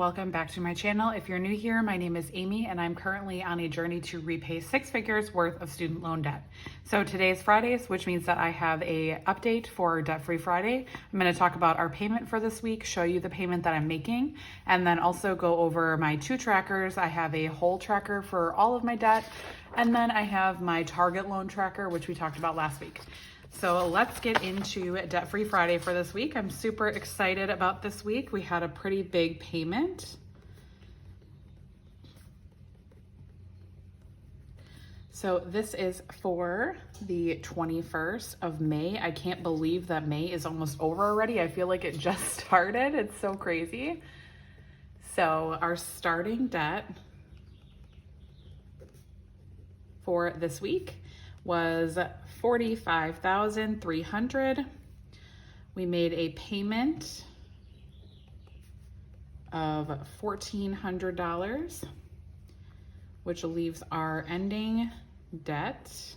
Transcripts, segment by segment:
welcome back to my channel. If you're new here, my name is Amy and I'm currently on a journey to repay 6 figures worth of student loan debt. So today's Fridays, which means that I have a update for Debt Free Friday. I'm going to talk about our payment for this week, show you the payment that I'm making, and then also go over my 2 trackers. I have a whole tracker for all of my debt, and then I have my target loan tracker, which we talked about last week. So let's get into Debt Free Friday for this week. I'm super excited about this week. We had a pretty big payment. So this is for the 21st of May. I can't believe that May is almost over already. I feel like it just started. It's so crazy. So our starting debt for this week was $45,300. We made a payment of $1,400, which leaves our ending debt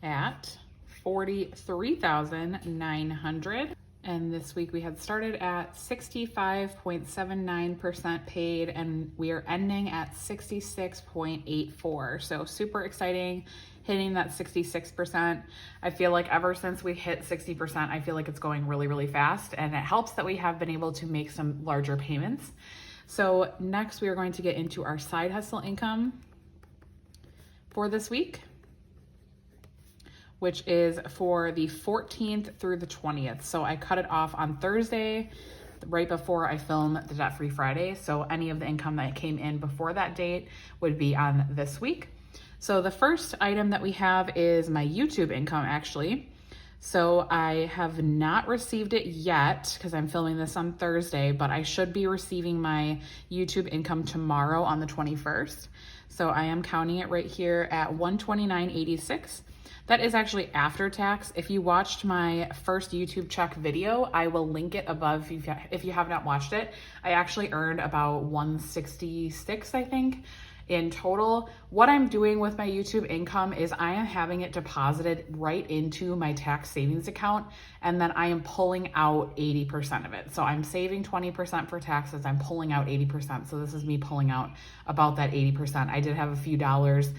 at $43,900. And this week we had started at 65.79% paid, and we are ending at 66.84. So super exciting, hitting that 66%. I feel like ever since we hit 60%, I feel like it's going really, really fast, and it helps that we have been able to make some larger payments. So next we are going to get into our side hustle income for this week, which is for the 14th through the 20th. So I cut it off on Thursday, right before I film the Debt Free Friday. So any of the income that came in before that date would be on this week. So the first item that we have is my YouTube income, actually. So I have not received it yet because I'm filming this on Thursday, but I should be receiving my YouTube income tomorrow on the 21st. So I am counting it right here at $129.86. That is actually after tax. If you watched my first YouTube check video, I will link it above if you have not watched it. I actually earned about $166, I think, in total. What I'm doing with my YouTube income is I am having it deposited right into my tax savings account, and then I am pulling out 80% of it. So I'm saving 20% for taxes, I'm pulling out 80%. So this is me pulling out about that 80%. I did have a few dollars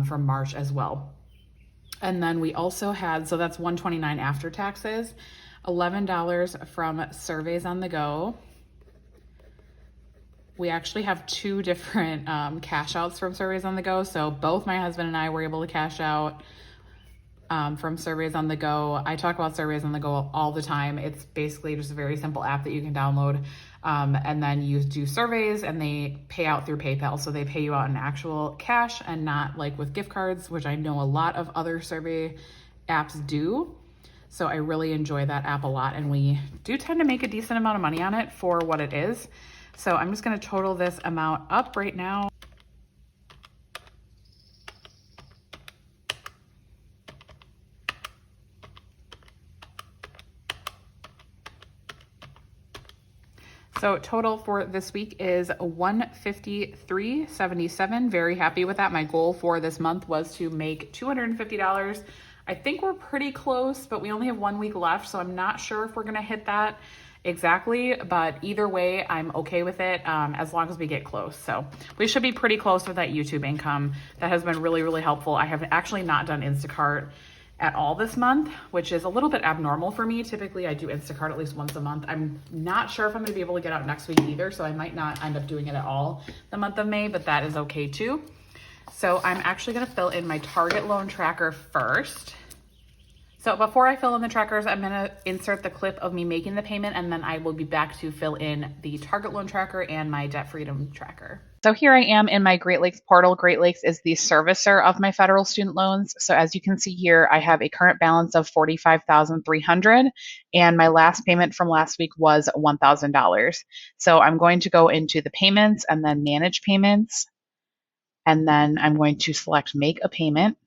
from March as well. And then we also had, so that's $129 after taxes, $11 from Surveys on the Go. We actually have 2 different cash outs from Surveys on the Go. So both my husband and I were able to cash out from Surveys on the Go. I talk about Surveys on the Go all the time. It's basically just a very simple app that you can download. And then you do surveys and they pay out through PayPal. So they pay you out in actual cash and not like with gift cards, which I know a lot of other survey apps do. So I really enjoy that app a lot. And we do tend to make a decent amount of money on it for what it is. So I'm just going to total this amount up right now. So total for this week is $153.77. Very happy with that. My goal for this month was to make $250. I think we're pretty close, but we only have 1 week left, so I'm not sure if we're gonna hit that exactly, but either way, I'm okay with it as long as we get close. So we should be pretty close with that YouTube income. That has been really, really helpful. I have actually not done Instacart at all this month, which is a little bit abnormal for me. Typically I do Instacart at least once a month. I'm not sure if I'm gonna be able to get out next week either, so I might not end up doing it at all the month of May, but that is okay too. So I'm actually gonna fill in my target loan tracker first. So before I fill in the trackers, I'm gonna insert the clip of me making the payment, and then I will be back to fill in the target loan tracker and my debt freedom tracker. So here I am in my Great Lakes portal. Great Lakes is the servicer of my federal student loans. So as you can see here, I have a current balance of $45,300, and my last payment from last week was $1,000. So I'm going to go into the payments and then manage payments, and then I'm going to select make a payment.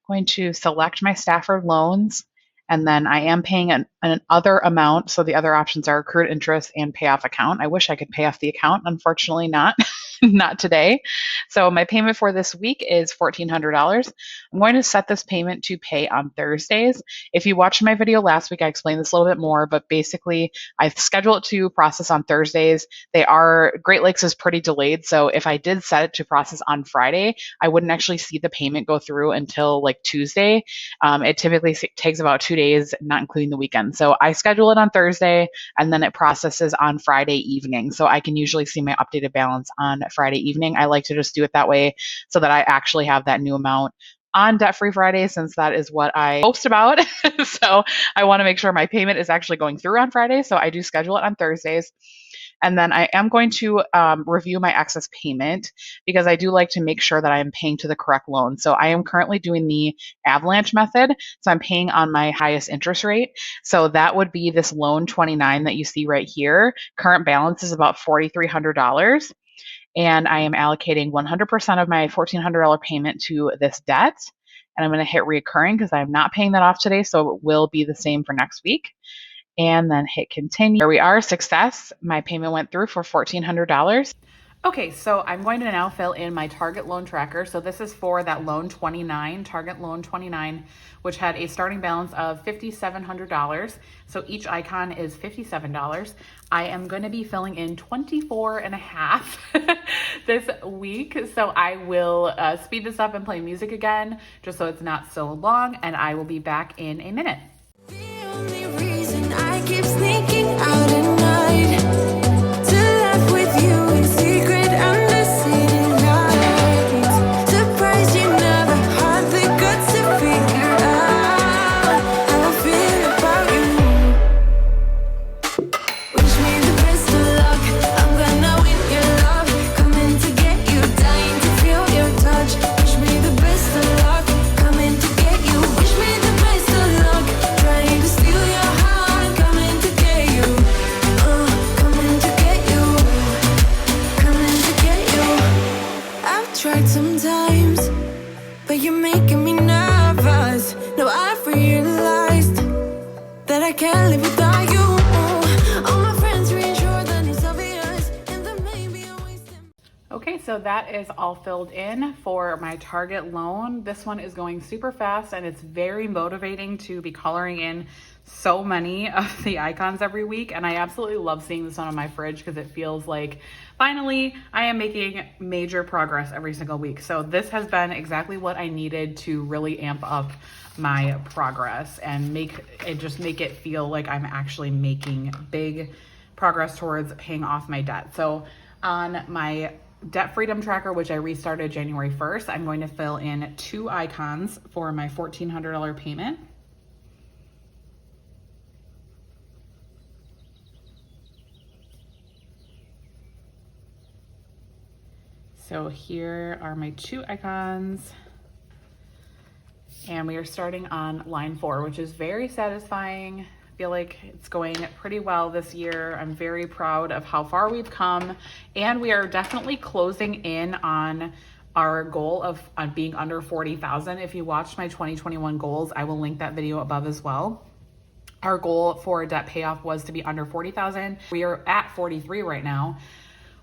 Going to select my Stafford loans, and then I am paying an other amount. So the other options are accrued interest and payoff account. I wish I could pay off the account, unfortunately not. not today. So my payment for this week is $1,400. I'm going to set this payment to pay on Thursdays. If you watched my video last week, I explained this a little bit more, but basically I schedule it to process on Thursdays. Great Lakes is pretty delayed. So if I did set it to process on Friday, I wouldn't actually see the payment go through until like Tuesday. It typically takes about 2 days, not including the weekend. So I schedule it on Thursday and then it processes on Friday evening. So I can usually see my updated balance on Friday evening. I like to just do it that way so that I actually have that new amount on Debt Free Friday, since that is what I post about. So I want to make sure my payment is actually going through on Friday. So I do schedule it on Thursdays. And then I am going to review my excess payment because I do like to make sure that I am paying to the correct loan. So I am currently doing the avalanche method. So I'm paying on my highest interest rate. So that would be this loan 29 that you see right here. Current balance is about $4,300. And I am allocating 100% of my $1,400 payment to this debt. And I'm going to hit reoccurring because I'm not paying that off today. So it will be the same for next week. And then hit continue. There we are, success. My payment went through for $1,400. Okay, so I'm going to now fill in my target loan tracker. So this is for that loan 29, target loan 29, which had a starting balance of $5,700. So each icon is $57. I am going to be filling in 24 and a half this week. So I will speed this up and play music again, just so it's not so long. And I will be back in a minute. Keep sneaking out at night to laugh with you in secret under city lights. Surprised you never had the guts to figure out how I feel about you. Wish me the best of luck. I'm gonna win your love. Coming to get you, dying to feel your touch. Wish me the best of luck. Coming to get you. Wish me the best of luck. Trying to steal your heart. Tried sometimes, but you're making me nervous. No, I've realized that I can't live without you. All my friends reassure that it's obvious, and there may be a waste. Okay, so that is all filled in for my target loan. This one is going super fast and it's very motivating to be coloring in so many of the icons every week. And I absolutely love seeing this one on my fridge because it feels like finally I am making major progress every single week. So this has been exactly what I needed to really amp up my progress and make it feel like I'm actually making big progress towards paying off my debt. So on my debt freedom tracker, which I restarted January 1st, I'm going to fill in 2 icons for my $1,400 payment. So here are my 2 icons. And we are starting on line 4, which is very satisfying. I feel like it's going pretty well this year. I'm very proud of how far we've come. And we are definitely closing in on our goal of being under 40,000. If you watched my 2021 goals, I will link that video above as well. Our goal for debt payoff was to be under 40,000. We are at 43 right now,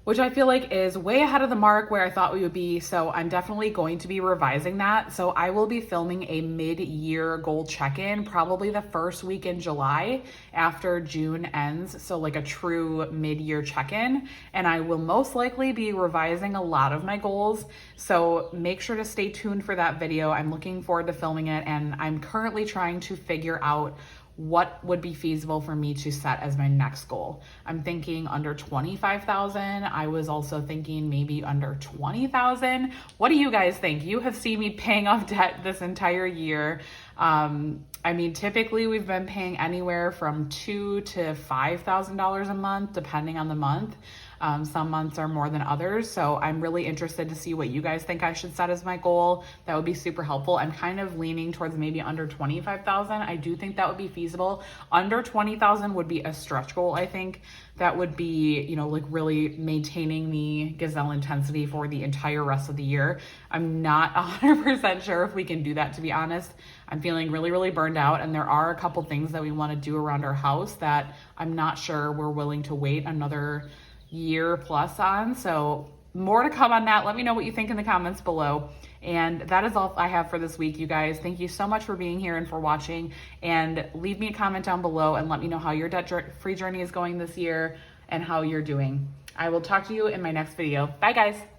which I feel like is way ahead of the mark where I thought we would be. So I'm definitely going to be revising that. So I will be filming a mid-year goal check-in, probably the first week in July after June ends. So like a true mid-year check-in. And I will most likely be revising a lot of my goals. So make sure to stay tuned for that video. I'm looking forward to filming it. And I'm currently trying to figure out what would be feasible for me to set as my next goal. I'm thinking under 25,000. I was also thinking maybe under 20,000. What do you guys think? You have seen me paying off debt this entire year. I mean, typically we've been paying anywhere from $2,000 to $5,000 a month, depending on the month. Some months are more than others. So I'm really interested to see what you guys think I should set as my goal. That would be super helpful. I'm kind of leaning towards maybe under 25,000. I do think that would be feasible. Under 20,000 would be a stretch goal. I think that would be, you know, like really maintaining the gazelle intensity for the entire rest of the year. I'm not 100% sure if we can do that, to be honest. I'm feeling really, really burned out. And there are a couple things that we want to do around our house that I'm not sure we're willing to wait another year plus on. So more to come on that. Let me know what you think in the comments below. And that is all I have for this week, you guys. Thank you so much for being here and for watching. And leave me a comment down below and let me know how your debt-free journey is going this year and how you're doing. I will talk to you in my next video. Bye, guys.